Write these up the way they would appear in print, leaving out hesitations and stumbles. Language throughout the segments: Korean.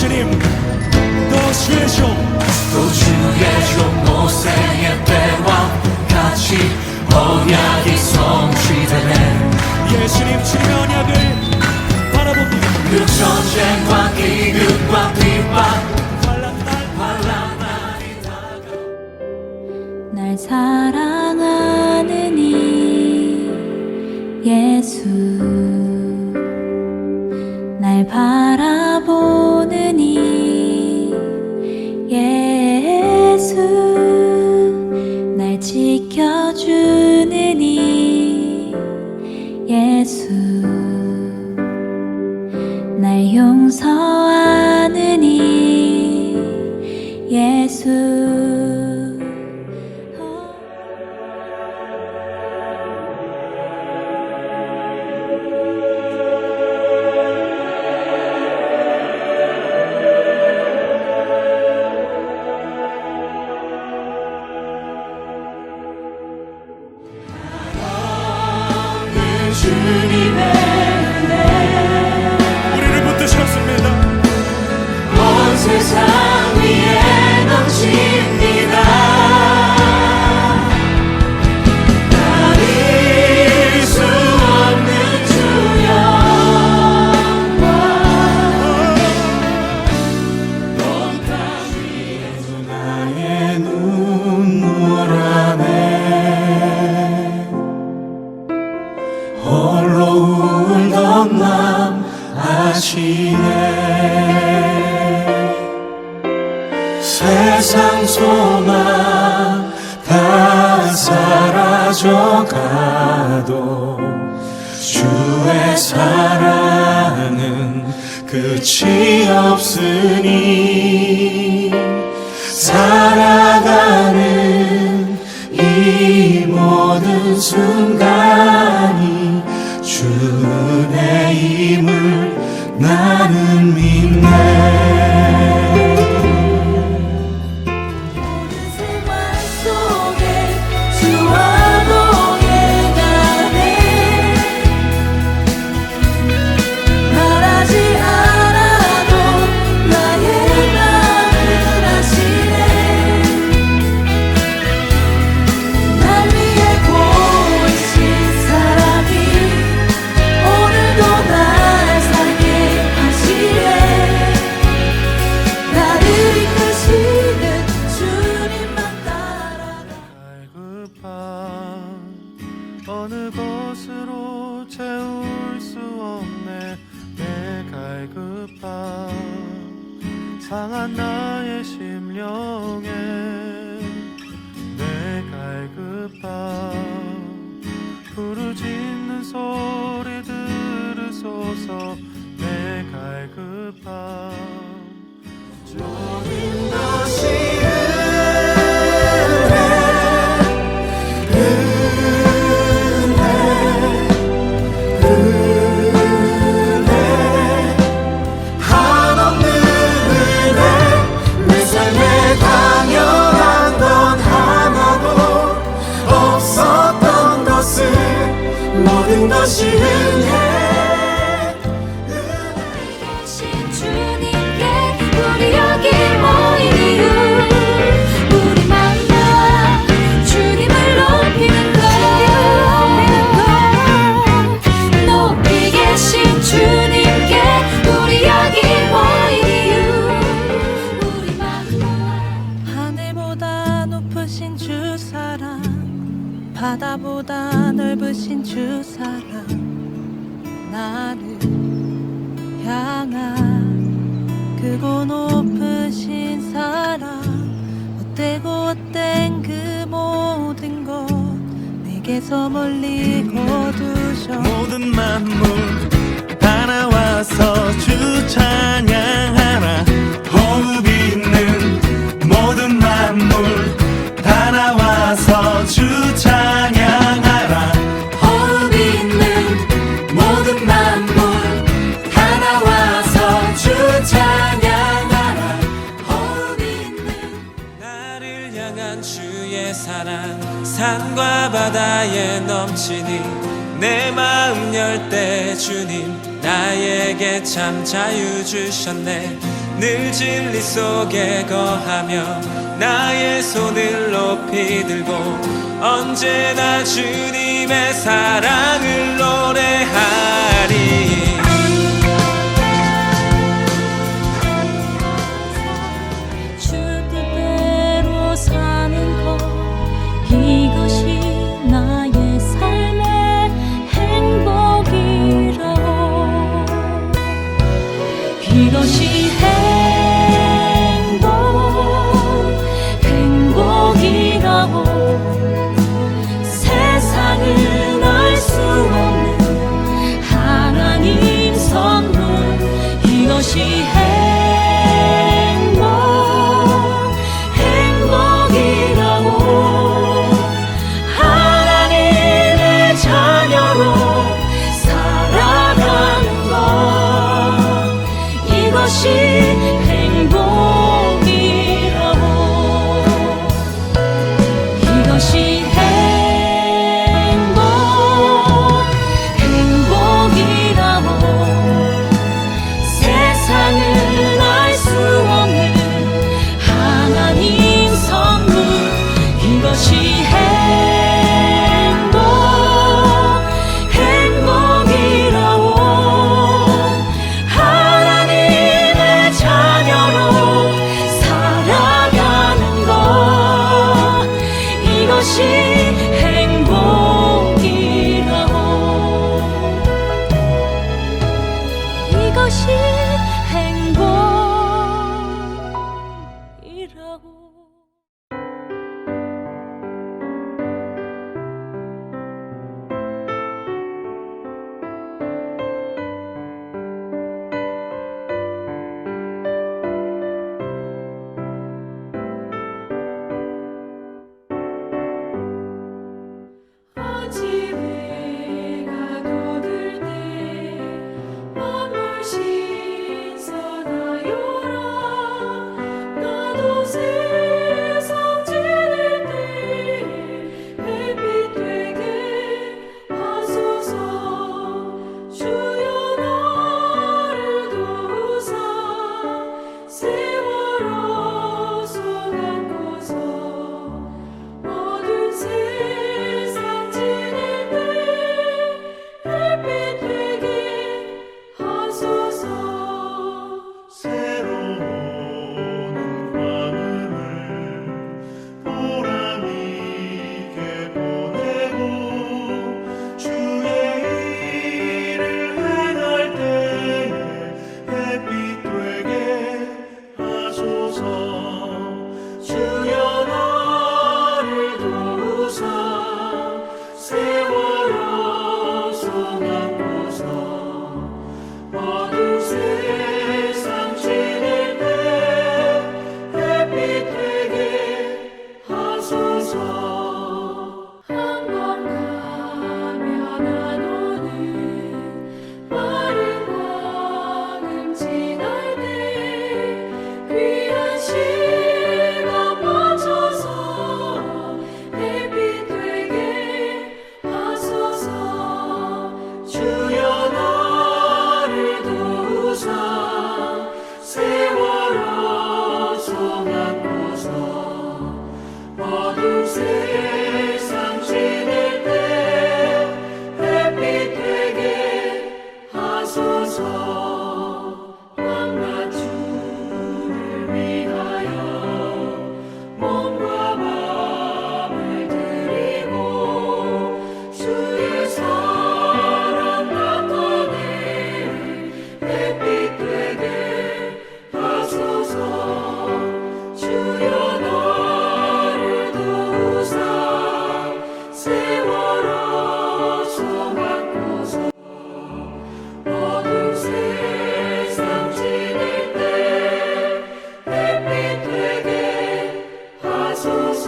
예수님 또 주의 종 모세의 때와 같이 언약이 성취되네. 예수님 주님의 언약을 바라봅니다. 그 전쟁과 기근과 핍박 날 사랑하는 이 예수, 날 바라보는 이 예수, 날 지켜주는 이 예수, 날 용서하는 이 예수. 주님의 은혜 우리를 붙드셨습니다. 온 세상 위에 넘칩니다. 가릴 수 없는 주 영광 온 땅 위에 나의 눈물 안에 홀로 울던 맘 아시네. 세상 소망 다 사라져가도 주의 사랑은 끝이 없으니 살아가는 이 모든 순간이 주 은혜임을 나는 믿네. 모든 생활 속에 주와 동행하네. 말하지 않아도 나의 맘을 아시네. 날 위해 보이신 사랑이 오늘도 날 살게 하시네. 나를 이끄시는 주님만 따라가. 갈급한 어느 것으로 채울 수 없네. 내 갈급한 상한 나의 심령에 내 갈급한 부르짖는 소리 들으소서. 내 갈급한 모든 것이 한없는 은혜 내 삶에 당연한 건 하나도 없었던 것을 모든 것이 은혜 계신 주님께 우리 여기 모인 이유 우리 만나 주님을 높이는 것 높이 계신 주님께 우리 여기 모인 이유 우리 만나 하늘보다 높으신 주 사랑 바다보다 넓으신 주 사랑 나를 향한 크고 높으신 사랑 헛되고 헛된 그 모든 것 내게서 멀리 거두셔. 모든 만물 다 나와서 주 찬양하라. 호흡이 있는 모든 만물 다 나와서 주 찬양하라. 호흡이 있는 모든 만물 다 나와서 주 찬양하라. 호흡이 있는 나를 향한 주의 사랑 산과 바다에 넘치니 내 마음 열 때 주님 나에게 참 자유 주셨네. 늘 진리 속에 거하며 나의 손을 높이 들고 언제나 주님의 사랑을 노래하리. 주 뜻대로 사는 것 이것이 나의 삶의 행복이라고. 이것이 행복이라고. 세상은 알 수 없는 하나님 선물. 이것이 행복이라고. 하나님의 자녀로 살아가는 것 이것이 행복이라고. 이것이 행복이라고. 세상은 알 수 없는 하나님 선물. 이것이 행복이라고. 하나님의 자녀로 살아가는 것 이것이 행복이라고. 이것이 행복이라고. 아침에 가도 들 때 만물 신선하여라. 나도 세상 지낼 때 햇빛 되게 하소서. 주여 나를 도우사 세월호 소감고서. 어두운 세상 지낼 때 햇빛 되게 하소서. 새로운 관음을 보람 있게 보내고 주의 일을 행할 때에 햇빛 되게 하소서. 주여 나를 도우사 세월호 소망고서. 어두운 세상 지낼 때 햇빛 되게 하소서. 한번 가면 안 오는 마른 광음 지날 때 귀한 시간 맞춰서 햇빛 되게 하소서. 주여 나를 도우사 세월호 소망고서. 어두운 세상 지낼 때 햇빛 되게 하소서. 밤낮 주를 위하여 몸과 마음을 드리고 주의 사랑 나타내 햇빛 되게 하소서. 주여 나를 도우사 세월호 소망고서. 어두운 세상 지낼 때 햇빛 되게 하소서.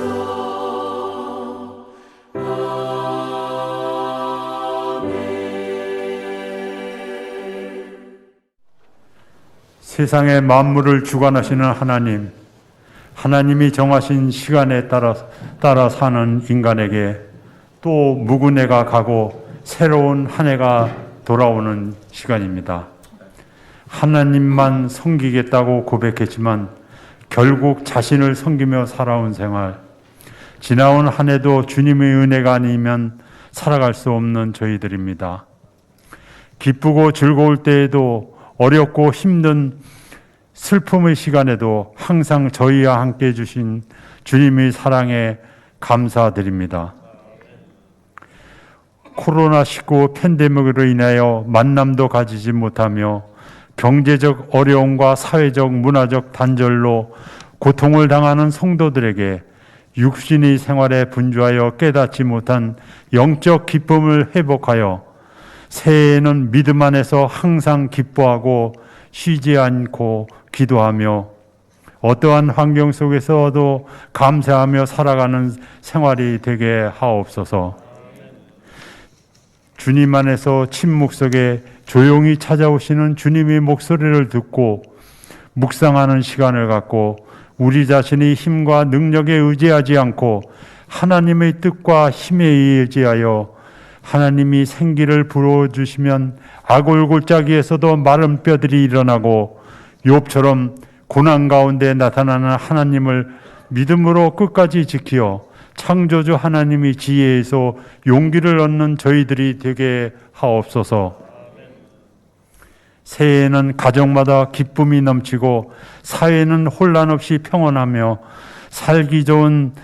세상의 만물을 주관하시는 하나님, 하나님이 정하신 시간에 따라 사는 인간에게 또 묵은 해가 가고 새로운 한 해가 돌아오는 시간입니다. 하나님만 섬기겠다고 고백했지만 결국 자신을 섬기며 살아온 생활, 지나온 한 해도 주님의 은혜가 아니면 살아갈 수 없는 저희들입니다. 기쁘고 즐거울 때에도 어렵고 힘든 슬픔의 시간에도 항상 저희와 함께 해주신 주님의 사랑에 감사드립니다. 코로나19 팬데믹으로 인하여 만남도 가지지 못하며 경제적 어려움과 사회적, 문화적 단절로 고통을 당하는 성도들에게 육신의 생활에 분주하여 깨닫지 못한 영적 기쁨을 회복하여 새해에는 믿음 안에서 항상 기뻐하고 쉬지 않고 기도하며 어떠한 환경 속에서도 감사하며 살아가는 생활이 되게 하옵소서. 주님 안에서 침묵 속에 조용히 찾아오시는 주님의 목소리를 듣고 묵상하는 시간을 갖고 우리 자신의 힘과 능력에 의지하지 않고 하나님의 뜻과 힘에 의지하여 하나님이 생기를 불어주시면 악골골짜기에서도 마른 뼈들이 일어나고 욥처럼 고난 가운데 나타나는 하나님을 믿음으로 끝까지 지키어 창조주 하나님의 지혜에서 용기를 얻는 저희들이 되게 하옵소서. 새해에는 가정마다 기쁨이 넘치고 사회는 혼란 없이 평온하며 살기 좋은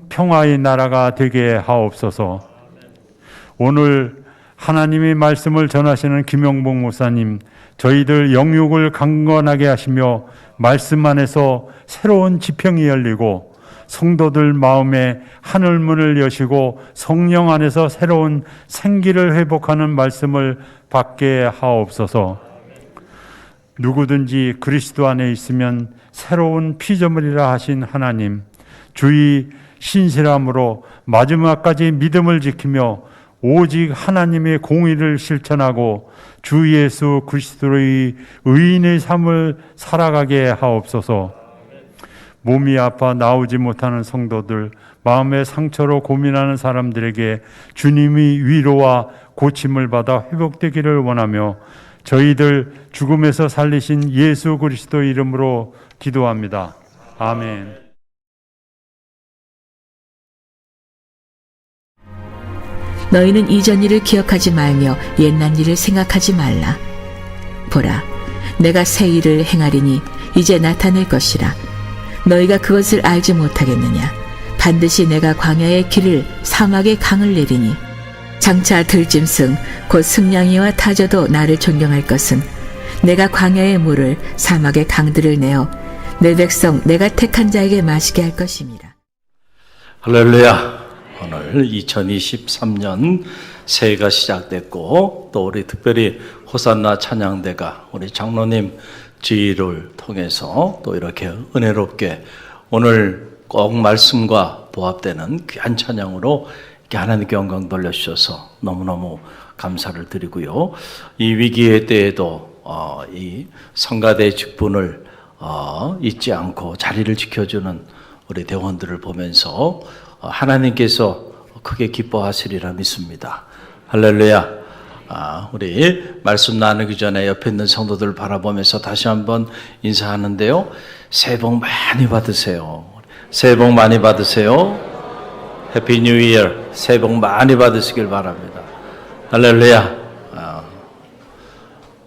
평화의 나라가 되게 하옵소서. 오늘 하나님의 말씀을 전하시는 김영복 목사님, 저희들 영육을 강건하게 하시며 말씀 안에서 새로운 지평이 열리고 성도들 마음에 하늘문을 여시고 성령 안에서 새로운 생기를 회복하는 말씀을 받게 하옵소서. 누구든지 그리스도 안에 있으면 새로운 피조물이라 하신 하나님, 주의 신실함으로 마지막까지 믿음을 지키며 오직 하나님의 공의를 실천하고 주 예수 그리스도의 의인의 삶을 살아가게 하옵소서. 몸이 아파 나오지 못하는 성도들, 마음의 상처로 고민하는 사람들에게 주님의 위로와 고침을 받아 회복되기를 원하며 저희들 죽음에서 살리신 예수 그리스도 이름으로 기도합니다. 아멘. 너희는 이전 일을 기억하지 말며 옛날 일을 생각하지 말라. 보라, 내가 새 일을 행하리니 이제 나타낼 것이라. 너희가 그것을 알지 못하겠느냐? 반드시 내가 광야의 길을 사막의 강을 내리니 장차 들짐승 곧 승냥이와 타조도 나를 존경할 것은 내가 광야의 물을 사막의 강들을 내어 내 백성 내가 택한 자에게 마시게 할 것입니다. 할렐루야. 오늘 2023년 새해가 시작됐고 또 우리 특별히 호산나 찬양대가 우리 장로님 지휘를 통해서 또 이렇게 은혜롭게 오늘 꼭 말씀과 부합되는 귀한 찬양으로 이렇게 하나님께 영광 돌려주셔서 너무너무 감사를 드리고요. 이 위기의 때에도 이 성가대 직분을 잊지 않고 자리를 지켜주는 우리 대원들을 보면서 하나님께서 크게 기뻐하시리라 믿습니다. 할렐루야. 우리 말씀 나누기 전에 옆에 있는 성도들 바라보면서 다시 한번 인사하는데요. 새해 복 많이 받으세요. 새해 복 많이 받으세요. 해피 뉴 이어. 새해 복 많이 받으시길 바랍니다. 할렐루야.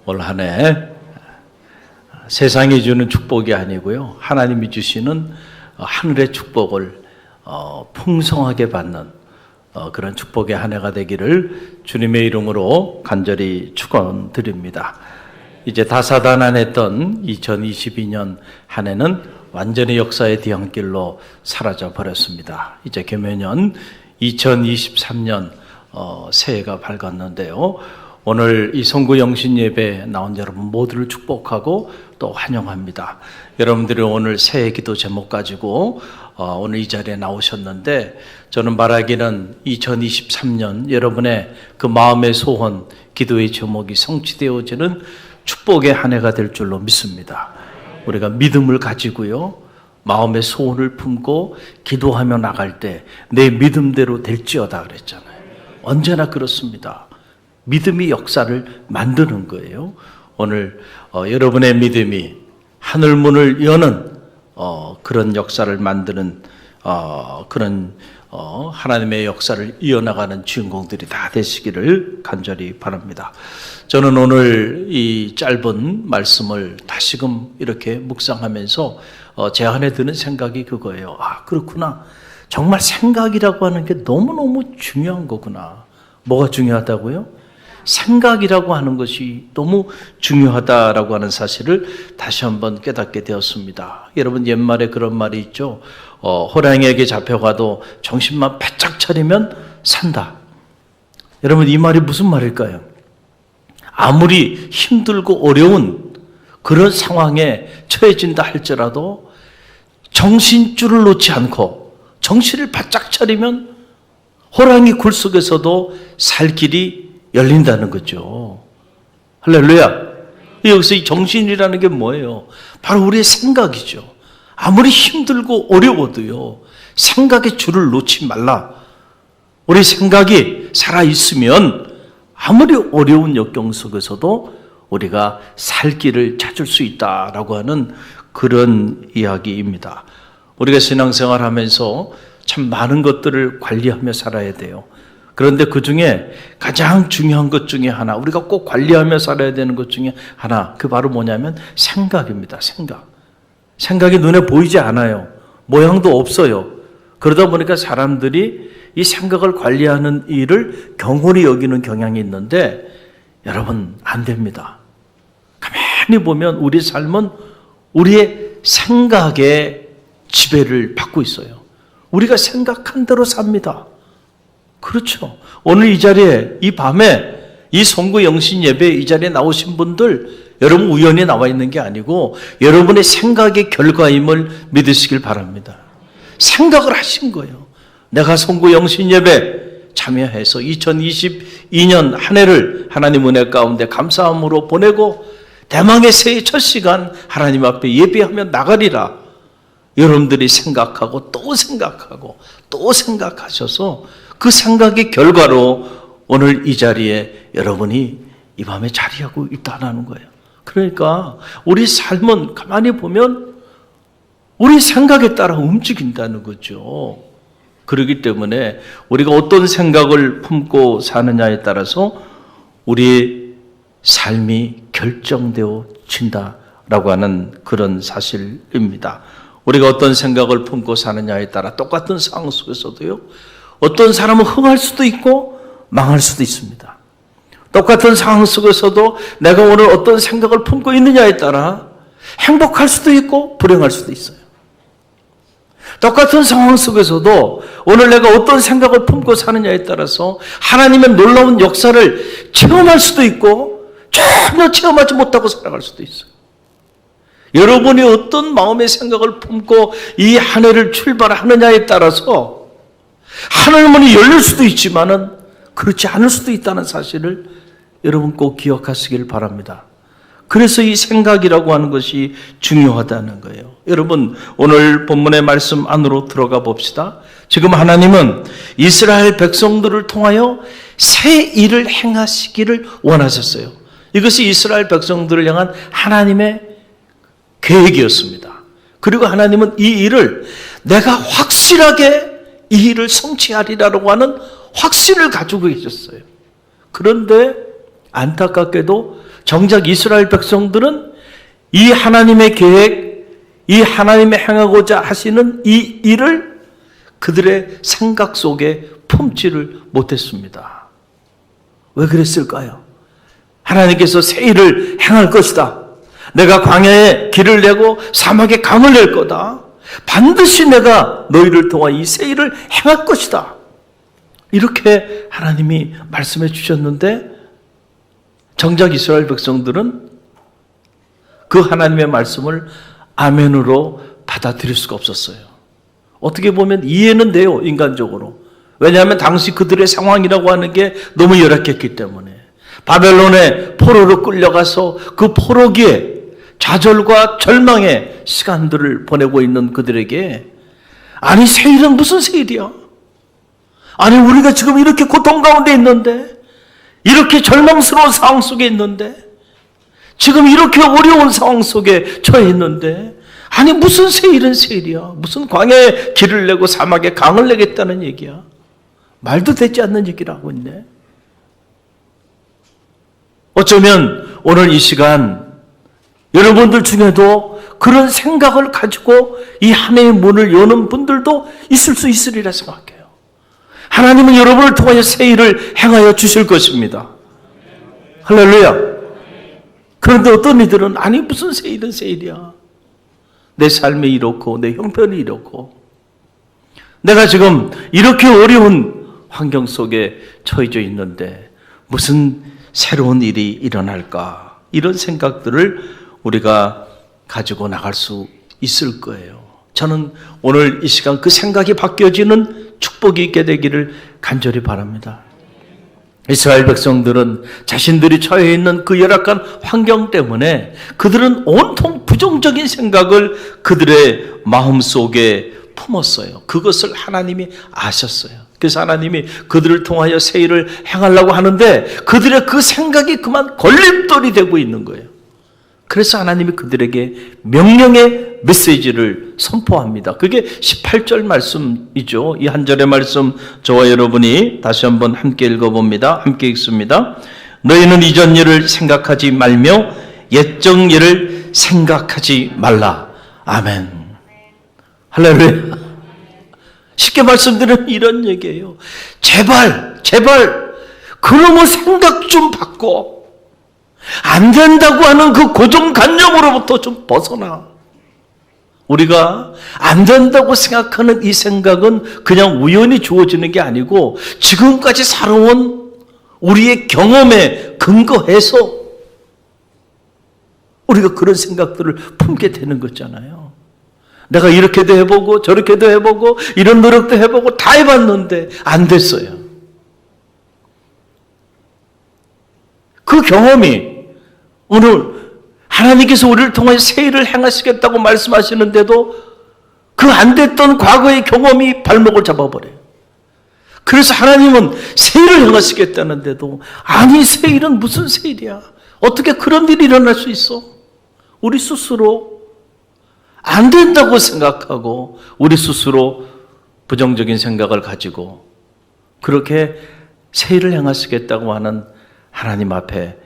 올 한 해 세상이 주는 축복이 아니고요. 하나님이 주시는 하늘의 축복을 풍성하게 받는 그런 축복의 한 해가 되기를 주님의 이름으로 간절히 축원드립니다. 이제 다사다난했던 2022년 한 해는 완전히 역사의 뒤안길로 사라져 버렸습니다. 이제 개묘년 2023년 새해가 밝았는데요. 오늘 이 성구 영신 예배에 나온 여러분 모두를 축복하고 또 환영합니다. 여러분들이 오늘 새해 기도 제목 가지고 오늘 이 자리에 나오셨는데 저는 바라기는 2023년 여러분의 그 마음의 소원, 기도의 제목이 성취되어지는 축복의 한 해가 될 줄로 믿습니다. 우리가 믿음을 가지고요, 마음의 소원을 품고 기도하며 나갈 때 내 믿음대로 될지어다 그랬잖아요. 언제나 그렇습니다. 믿음이 역사를 만드는 거예요. 오늘 여러분의 믿음이 하늘문을 여는 그런 역사를 만드는 그런 하나님의 역사를 이어나가는 주인공들이 다 되시기를 간절히 바랍니다. 저는 오늘 이 짧은 말씀을 다시금 이렇게 묵상하면서 제 안에 드는 생각이 그거예요. 아, 그렇구나. 정말 생각이라고 하는 게 너무너무 중요한 거구나. 뭐가 중요하다고요? 생각이라고 하는 것이 너무 중요하다라고 하는 사실을 다시 한번 깨닫게 되었습니다. 여러분, 옛말에 그런 말이 있죠. 호랑이에게 잡혀가도 정신만 바짝 차리면 산다. 여러분, 이 말이 무슨 말일까요? 아무리 힘들고 어려운 그런 상황에 처해진다 할지라도 정신줄을 놓지 않고 정신을 바짝 차리면 호랑이 굴 속에서도 살 길이 열린다는 거죠. 할렐루야. 여기서 이 정신이라는 게 뭐예요? 바로 우리의 생각이죠. 아무리 힘들고 어려워도요, 생각의 줄을 놓지 말라. 우리 생각이 살아있으면 아무리 어려운 역경 속에서도 우리가 살 길을 찾을 수 있다라고 하는 그런 이야기입니다. 우리가 신앙생활 하면서 참 많은 것들을 관리하며 살아야 돼요. 그런데 그 중에 가장 중요한 것 중에 하나, 우리가 꼭 관리하며 살아야 되는 것 중에 하나, 그 바로 뭐냐면 생각입니다. 생각이 눈에 보이지 않아요. 모양도 없어요. 그러다 보니까 사람들이 이 생각을 관리하는 일을 경홀히 여기는 경향이 있는데, 여러분, 안 됩니다. 가만히 보면 우리 삶은 우리의 생각에 지배를 받고 있어요. 우리가 생각한 대로 삽니다. 그렇죠. 오늘 이 자리에, 이 밤에, 이 선구 영신 예배 이 자리에 나오신 분들, 여러분 우연히 나와 있는 게 아니고 여러분의 생각의 결과임을 믿으시길 바랍니다. 생각을 하신 거예요. 내가 선구 영신 예배 참여해서 2022년 한 해를 하나님 은혜 가운데 감사함으로 보내고 대망의 새해 첫 시간 하나님 앞에 예배하며 나가리라. 여러분들이 생각하고 또 생각하고 또 생각하셔서 그 생각의 결과로 오늘 이 자리에 여러분이 이 밤에 자리하고 있다는 거예요. 그러니까 우리 삶은 가만히 보면 우리 생각에 따라 움직인다는 거죠. 그렇기 때문에 우리가 어떤 생각을 품고 사느냐에 따라서 우리의 삶이 결정되어진다라고 하는 그런 사실입니다. 우리가 어떤 생각을 품고 사느냐에 따라 똑같은 상황 속에서도요, 어떤 사람은 흥할 수도 있고 망할 수도 있습니다. 똑같은 상황 속에서도 내가 오늘 어떤 생각을 품고 있느냐에 따라 행복할 수도 있고 불행할 수도 있어요. 똑같은 상황 속에서도 오늘 내가 어떤 생각을 품고 사느냐에 따라서 하나님의 놀라운 역사를 체험할 수도 있고 전혀 체험하지 못하고 살아갈 수도 있어요. 여러분이 어떤 마음의 생각을 품고 이 한 해를 출발하느냐에 따라서 하늘문이 열릴 수도 있지만은 그렇지 않을 수도 있다는 사실을 여러분 꼭 기억하시길 바랍니다. 그래서 이 생각이라고 하는 것이 중요하다는 거예요. 여러분, 오늘 본문의 말씀 안으로 들어가 봅시다. 지금 하나님은 이스라엘 백성들을 통하여 새 일을 행하시기를 원하셨어요. 이것이 이스라엘 백성들을 향한 하나님의 계획이었습니다. 그리고 하나님은 이 일을 내가 확실하게 이 일을 성취하리라고 하는 확신을 가지고 계셨어요. 그런데 안타깝게도 정작 이스라엘 백성들은 이 하나님의 계획, 이 하나님의 행하고자 하시는 이 일을 그들의 생각 속에 품지를 못했습니다. 왜 그랬을까요? 하나님께서 새 일을 행할 것이다. 내가 광야에 길을 내고 사막에 강을 낼 거다. 반드시 내가 너희를 통하 이 새 일을 행할 것이다. 이렇게 하나님이 말씀해 주셨는데 정작 이스라엘 백성들은 그 하나님의 말씀을 아멘으로 받아들일 수가 없었어요. 어떻게 보면 이해는 돼요, 인간적으로. 왜냐하면 당시 그들의 상황이라고 하는 게 너무 열악했기 때문에. 바벨론의 포로로 끌려가서 그 포로기에 좌절과 절망의 시간들을 보내고 있는 그들에게 아니 새 일은 무슨 새 일이야? 아니 우리가 지금 이렇게 고통 가운데 있는데 이렇게 절망스러운 상황 속에 있는데 지금 이렇게 어려운 상황 속에 처해 있는데, 아니 무슨 세일은 세일이야. 무슨 광야에 길을 내고 사막에 강을 내겠다는 얘기야. 말도 되지 않는 얘기를 하고 있네. 어쩌면 오늘 이 시간 여러분들 중에도 그런 생각을 가지고 이 한 해의 문을 여는 분들도 있을 수 있으리라 생각해요. 하나님은 여러분을 통하여 새 일을 행하여 주실 것입니다. 할렐루야. 그런데 어떤 이들은 아니 무슨 새 일은 새 일이야. 내 삶이 이렇고 내 형편이 이렇고 내가 지금 이렇게 어려운 환경 속에 처해져 있는데 무슨 새로운 일이 일어날까, 이런 생각들을 우리가 가지고 나갈 수 있을 거예요. 저는 오늘 이 시간 그 생각이 바뀌어지는 축복이 있게 되기를 간절히 바랍니다. 이스라엘 백성들은 자신들이 처해 있는 그 열악한 환경 때문에 그들은 온통 부정적인 생각을 그들의 마음속에 품었어요. 그것을 하나님이 아셨어요. 그래서 하나님이 그들을 통하여 새 일을 행하려고 하는데 그들의 그 생각이 그만 걸림돌이 되고 있는 거예요. 그래서 하나님이 그들에게 명령의 메시지를 선포합니다. 그게 18절 말씀이죠. 이 한 절의 말씀 저와 여러분이 다시 한번 함께 읽어봅니다. 함께 읽습니다. 너희는 이전 일을 생각하지 말며 옛적 일을 생각하지 말라. 아멘. 할렐루야. 쉽게 말씀드리면 이런 얘기예요. 제발 그놈의 생각 좀 바꿔. 안 된다고 하는 그 고정관념으로부터 좀 벗어나. 우리가 안 된다고 생각하는 이 생각은 그냥 우연히 주어지는 게 아니고 지금까지 살아온 우리의 경험에 근거해서 우리가 그런 생각들을 품게 되는 거잖아요. 내가 이렇게도 해보고 저렇게도 해보고 이런 노력도 해보고 다 해봤는데 안 됐어요. 그 경험이 오늘 하나님께서 우리를 통해 새 일을 행하시겠다고 말씀하시는데도 그 안 됐던 과거의 경험이 발목을 잡아버려요. 그래서 하나님은 새 일을 행하시겠다는데도 아니 새 일은 무슨 새 일이야. 어떻게 그런 일이 일어날 수 있어. 우리 스스로 안 된다고 생각하고 우리 스스로 부정적인 생각을 가지고 그렇게 새 일을 행하시겠다고 하는 하나님 앞에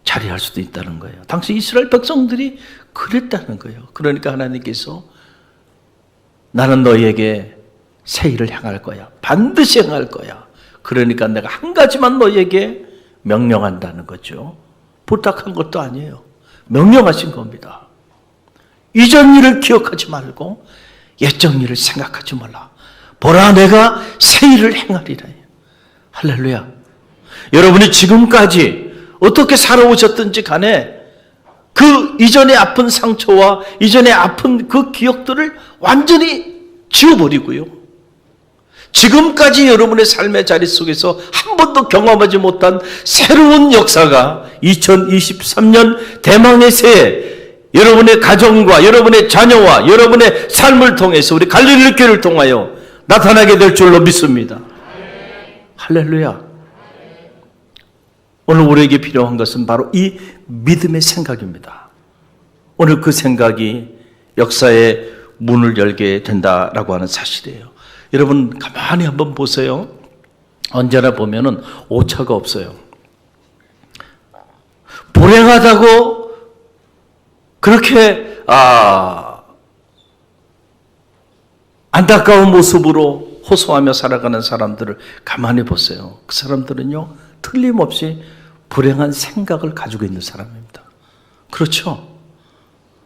자리할 수도 있다는 거예요. 당시 이스라엘 백성들이 그랬다는 거예요. 그러니까 하나님께서 나는 너희에게 새 일을 행할 거야. 반드시 행할 거야. 그러니까 내가 한 가지만 너희에게 명령한다는 거죠. 부탁한 것도 아니에요. 명령하신 겁니다. 이전 일을 기억하지 말고 옛적 일을 생각하지 말라. 보라 내가 새 일을 행하리라. 할렐루야. 여러분이 지금까지 어떻게 살아오셨든지 간에 그 이전의 아픈 상처와 이전의 아픈 그 기억들을 완전히 지워버리고요. 지금까지 여러분의 삶의 자리 속에서 한 번도 경험하지 못한 새로운 역사가 2023년 대망의 새해 여러분의 가정과 여러분의 자녀와 여러분의 삶을 통해서 우리 갈릴리 교회를 통하여 나타나게 될 줄로 믿습니다. 할렐루야. 오늘 우리에게 필요한 것은 바로 이 믿음의 생각입니다. 오늘 그 생각이 역사의 문을 열게 된다라고 하는 사실이에요. 여러분 가만히 한번 보세요. 언제나 보면은 오차가 없어요. 불행하다고 그렇게 안타까운 모습으로 호소하며 살아가는 사람들을 가만히 보세요. 그 사람들은요 틀림없이 불행한 생각을 가지고 있는 사람입니다. 그렇죠?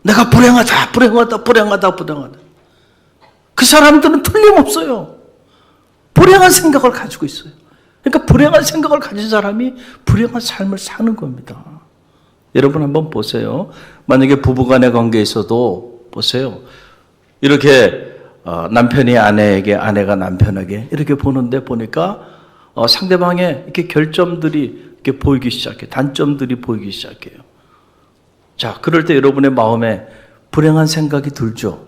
내가 불행하다. 그 사람들은 틀림없어요. 불행한 생각을 가지고 있어요. 그러니까 불행한 생각을 가진 사람이 불행한 삶을 사는 겁니다. 여러분 한번 보세요. 만약에 부부간의 관계에서도 보세요. 이렇게 남편이 아내에게, 아내가 남편에게 이렇게 보는데 보니까 상대방의 이렇게 결점들이 이렇게 보이기 시작해요. 단점들이 보이기 시작해요. 자, 그럴 때 여러분의 마음에 불행한 생각이 들죠?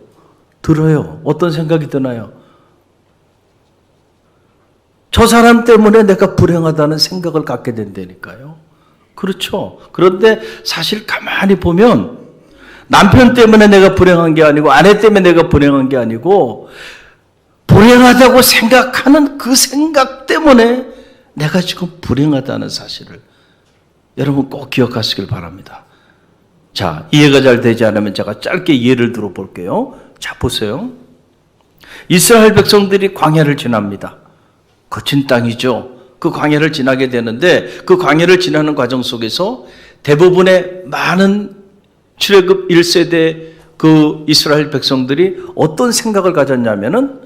들어요. 어떤 생각이 드나요? 저 사람 때문에 내가 불행하다는 생각을 갖게 된다니까요. 그렇죠. 그런데 사실 가만히 보면 남편 때문에 내가 불행한 게 아니고 아내 때문에 내가 불행한 게 아니고 불행하다고 생각하는 그 생각 때문에 내가 지금 불행하다는 사실을 여러분 꼭 기억하시길 바랍니다. 자, 이해가 잘 되지 않으면 제가 짧게 예를 들어 볼게요. 자, 보세요. 이스라엘 백성들이 광야를 지납니다. 거친 땅이죠. 그 광야를 지나게 되는데 그 광야를 지나는 과정 속에서 대부분의 많은 출애굽 1세대 그 이스라엘 백성들이 어떤 생각을 가졌냐면은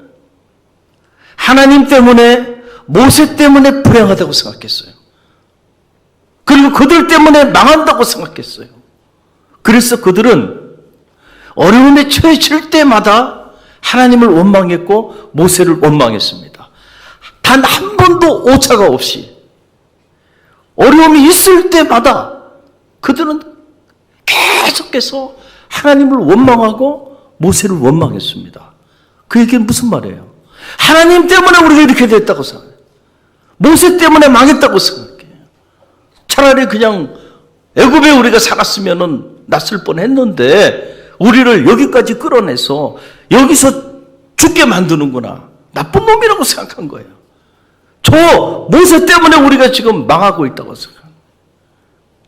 하나님 때문에 모세 때문에 불행하다고 생각했어요. 그리고 그들 때문에 망한다고 생각했어요. 그래서 그들은 어려움에 처해질 때마다 하나님을 원망했고 모세를 원망했습니다. 단 한 번도 오차가 없이 어려움이 있을 때마다 그들은 계속해서 하나님을 원망하고 모세를 원망했습니다. 그 얘기는 무슨 말이에요? 하나님 때문에 우리가 이렇게 됐다고 생각해요. 모세 때문에 망했다고 생각해요. 차라리 그냥 애굽에 우리가 살았으면 났을 뻔했는데 우리를 여기까지 끌어내서 여기서 죽게 만드는구나. 나쁜 놈이라고 생각한 거예요. 저 모세 때문에 우리가 지금 망하고 있다고 생각해요.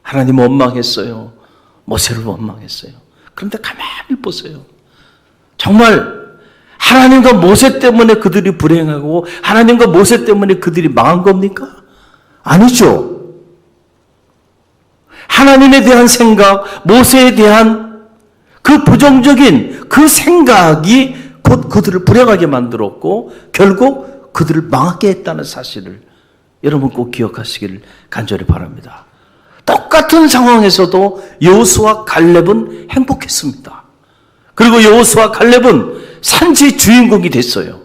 하나님 원망했어요. 모세를 원망했어요. 그런데 가만히 보세요. 정말 하나님과 모세 때문에 그들이 불행하고 하나님과 모세 때문에 그들이 망한 겁니까? 아니죠. 하나님에 대한 생각, 모세에 대한 그 부정적인 그 생각이 곧 그들을 불행하게 만들었고 결국 그들을 망하게 했다는 사실을 여러분 꼭 기억하시길 간절히 바랍니다. 똑같은 상황에서도 여호수아 갈렙은 행복했습니다. 그리고 여호수아 갈렙은 산지 주인공이 됐어요.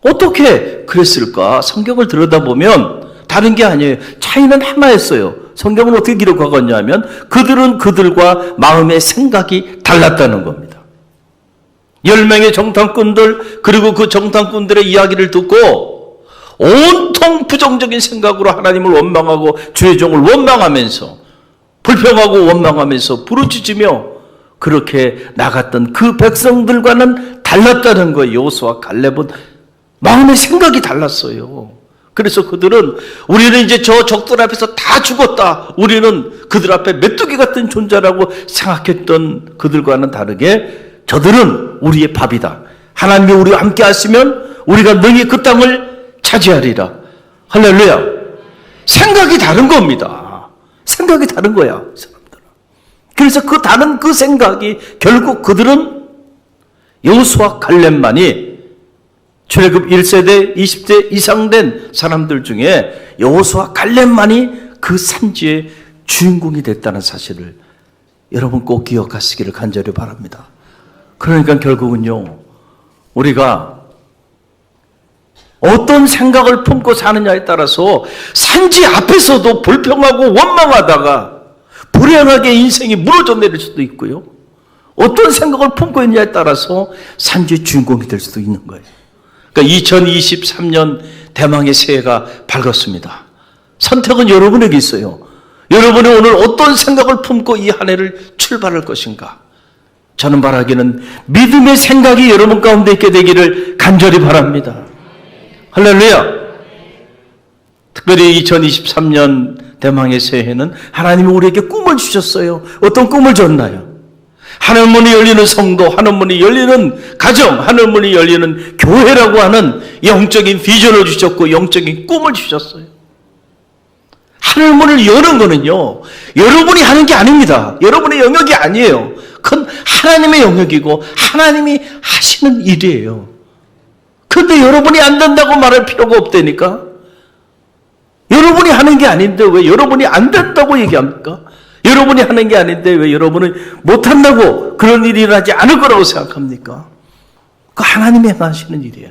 어떻게 그랬을까? 성경을 들여다보면 다른 게 아니에요. 차이는 하나였어요. 성경은 어떻게 기록하고 있냐면 그들은 그들과 마음의 생각이 달랐다는 겁니다. 10명의 정탐꾼들 그리고 그 정탐꾼들의 이야기를 듣고 온통 부정적인 생각으로 하나님을 원망하고 주의 종을 원망하면서 불평하고 원망하면서 부르짖으며 그렇게 나갔던 그 백성들과는 달랐다는 거예요. 여호수아 갈렙은 마음의 생각이 달랐어요. 그래서 그들은 우리는 이제 저 적들 앞에서 다 죽었다. 우리는 그들 앞에 메뚜기 같은 존재라고 생각했던 그들과는 다르게 저들은 우리의 밥이다. 하나님이 우리와 함께 하시면 우리가 능히 그 땅을 차지하리라. 할렐루야. 생각이 다른 겁니다. 생각이 다른 거야. 그래서 그 다른 그 생각이 결국 그들은 여호수아 갈렙만이 출애굽 1세대 20대 이상 된 사람들 중에 여호수아 갈렙만이 그 산지의 주인공이 됐다는 사실을 여러분 꼭 기억하시기를 간절히 바랍니다. 그러니까 결국은요, 우리가 어떤 생각을 품고 사느냐에 따라서 산지 앞에서도 불평하고 원망하다가 불행하게 인생이 무너져 내릴 수도 있고요. 어떤 생각을 품고 있느냐에 따라서 산지의 주인공이 될 수도 있는 거예요. 그러니까 2023년 대망의 새해가 밝았습니다. 선택은 여러분에게 있어요. 여러분이 오늘 어떤 생각을 품고 이 한 해를 출발할 것인가? 저는 바라기는 믿음의 생각이 여러분 가운데 있게 되기를 간절히 바랍니다. 할렐루야. 특별히 2023년 대망의 새해는 하나님이 우리에게 꿈을 주셨어요. 어떤 꿈을 줬나요? 하늘문이 열리는 성도, 하늘문이 열리는 가정, 하늘문이 열리는 교회라고 하는 영적인 비전을 주셨고 영적인 꿈을 주셨어요. 하늘문을 여는 거는요, 여러분이 하는 게 아닙니다. 여러분의 영역이 아니에요. 그건 하나님의 영역이고 하나님이 하시는 일이에요. 그런데 여러분이 안 된다고 말할 필요가 없다니까. 여러분이 하는 게 아닌데 왜 여러분이 안 된다고 얘기합니까? 여러분이 하는 게 아닌데 왜 여러분은 못한다고 그런 일이 일어나지 않을 거라고 생각합니까? 그 하나님이 하시는 일이에요.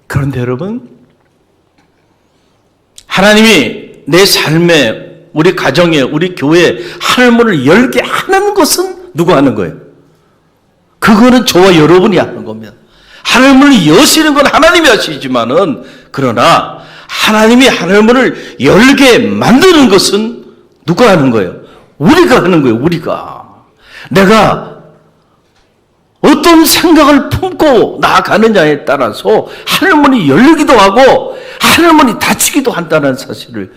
그런데 여러분, 하나님이 내 삶에, 우리 가정에, 우리 교회에 하늘문을 열게 하는 것은 누가 하는 거예요? 그거는 저와 여러분이 하는 겁니다. 하늘문을 여시는 건 하나님이 하시지만은, 그러나 하나님이 하늘문을 열게 만드는 것은 누가 하는 거예요? 우리가 하는 거예요. 우리가. 내가 어떤 생각을 품고 나아가느냐에 따라서 하늘문이 열리기도 하고 하늘문이 닫히기도 한다는 사실을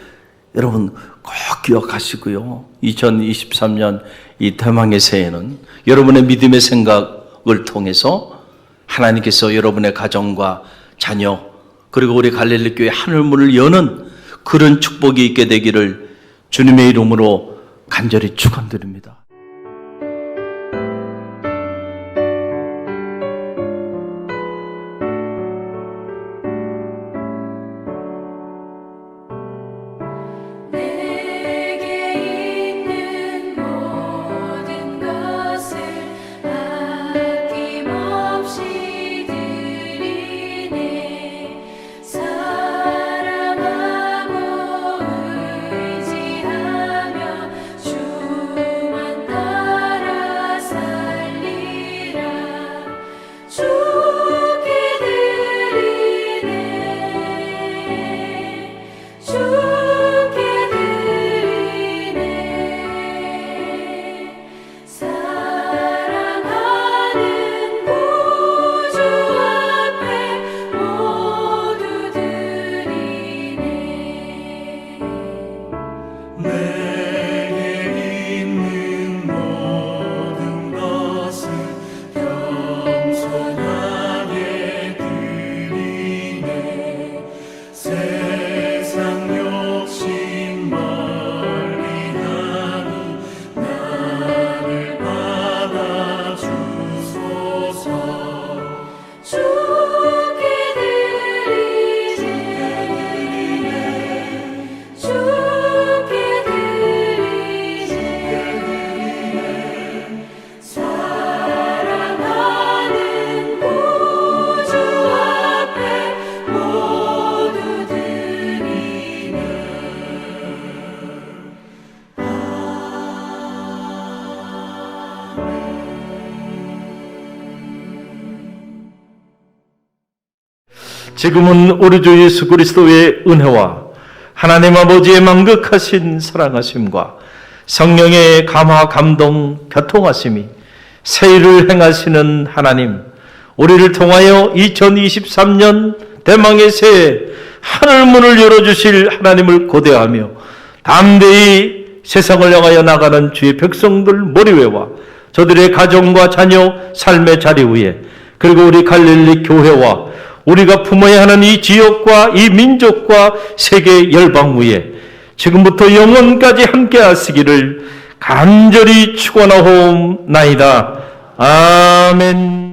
여러분 꼭 기억하시고요. 2023년 이 대망의 새해는 여러분의 믿음의 생각을 통해서 하나님께서 여러분의 가정과 자녀 그리고 우리 갈릴리 교회 하늘문을 여는 그런 축복이 있게 되기를 주님의 이름으로 간절히 축원드립니다. 내게 있는 모든 것을 아낌없이 드리네 사랑하고 의지하며 주만 따라 살리라 주께 드리네 주께 드리네 사랑하는 구주 앞에 모두 드리네 내게 있는 모든 것을 겸손하게 드리네 세상 욕심 멀리 하니 나를 받아주소서 주께 드리네 주께 드리네 사랑하는 구주 앞에 모두 드리네 지금은 우리 주 예수 그리스도의 은혜와 하나님 아버지의 만극하신 사랑하심과 성령의 감화 감동 교통하심이 새일을 행하시는 하나님 우리를 통하여 2023년 대망의 새해 하늘문을 열어주실 하나님을 고대하며 담대히 세상을 향하여 나가는 주의 백성들 머리위와 저들의 가정과 자녀 삶의 자리 위에 그리고 우리 갈릴리 교회와 우리가 품어야 하는 이 지역과 이 민족과 세계 열방 위에 지금부터 영원까지 함께 하시기를 간절히 축원하옵나이다. 아멘.